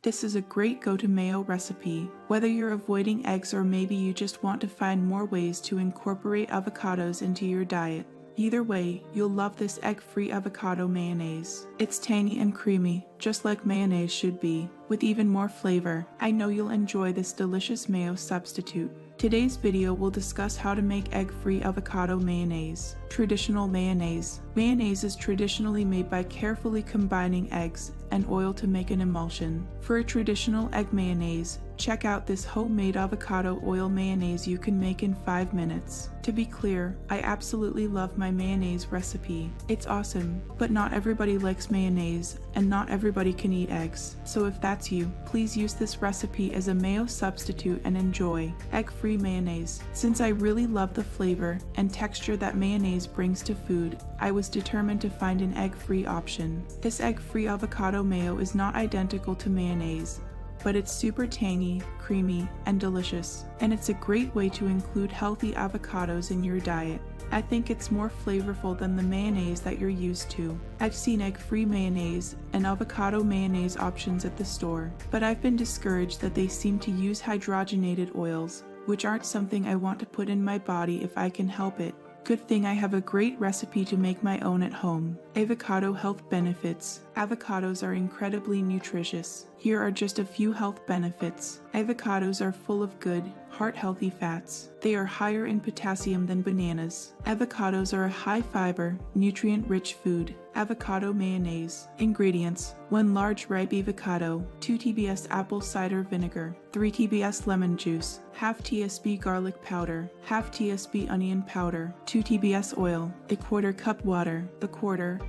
This is a great go-to mayo recipe, whether you're avoiding eggs or maybe you just want to find more ways to incorporate avocados into your diet. Either way, you'll love this egg-free avocado mayonnaise. It's tangy and creamy, just like mayonnaise should be, with even more flavor. I know you'll enjoy this delicious mayo substitute. Today's video will discuss how to make egg-free avocado mayonnaise. Traditional mayonnaise. Mayonnaise is traditionally made by carefully combining eggs and oil to make an emulsion. For a traditional egg mayonnaise, check out this homemade avocado oil mayonnaise you can make in 5 minutes. To be clear, I absolutely love my mayonnaise recipe. It's awesome, but not everybody likes mayonnaise, and not everybody can eat eggs. So if that's you, please use this recipe as a mayo substitute and enjoy egg-free mayonnaise. Since I really love the flavor and texture that mayonnaise brings to food, I was determined to find an egg-free option. This egg-free avocado mayo is not identical to mayonnaise, but it's super tangy, creamy, and delicious. And it's a great way to include healthy avocados in your diet. I think it's more flavorful than the mayonnaise that you're used to. I've seen egg-free mayonnaise and avocado mayonnaise options at the store, but I've been discouraged that they seem to use hydrogenated oils, which aren't something I want to put in my body if I can help it. Good thing I have a great recipe to make my own at home. Avocado health benefits. Avocados are incredibly nutritious. Here are just a few health benefits. Avocados are full of good, heart-healthy fats. They are higher in potassium than bananas. Avocados are a high-fiber, nutrient-rich food. Avocado mayonnaise. Ingredients: 1 large ripe avocado, 2 TBS apple cider vinegar, 3 TBS lemon juice, half TSP garlic powder, half TSP onion powder, 2 TBS oil, a quarter cup water,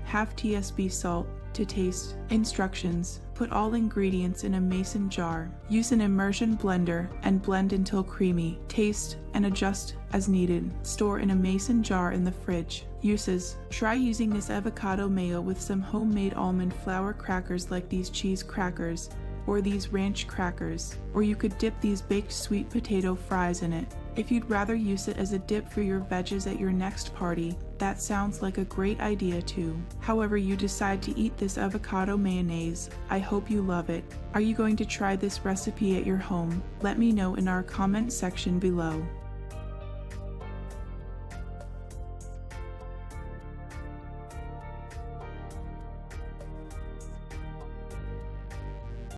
half TSP salt. To taste. Instructions: put all ingredients in a mason jar. Use an immersion blender and blend until creamy. Taste and adjust as needed. Store in a mason jar in the fridge. Uses: try using this avocado mayo with some homemade almond flour crackers like these cheese crackers or these ranch crackers, or you could dip these baked sweet potato fries in it. If you'd rather use it as a dip for your veggies at your next party, that sounds like a great idea too. However you decide to eat this avocado mayonnaise, I hope you love it. Are you going to try this recipe at your home? Let me know in our comment section below.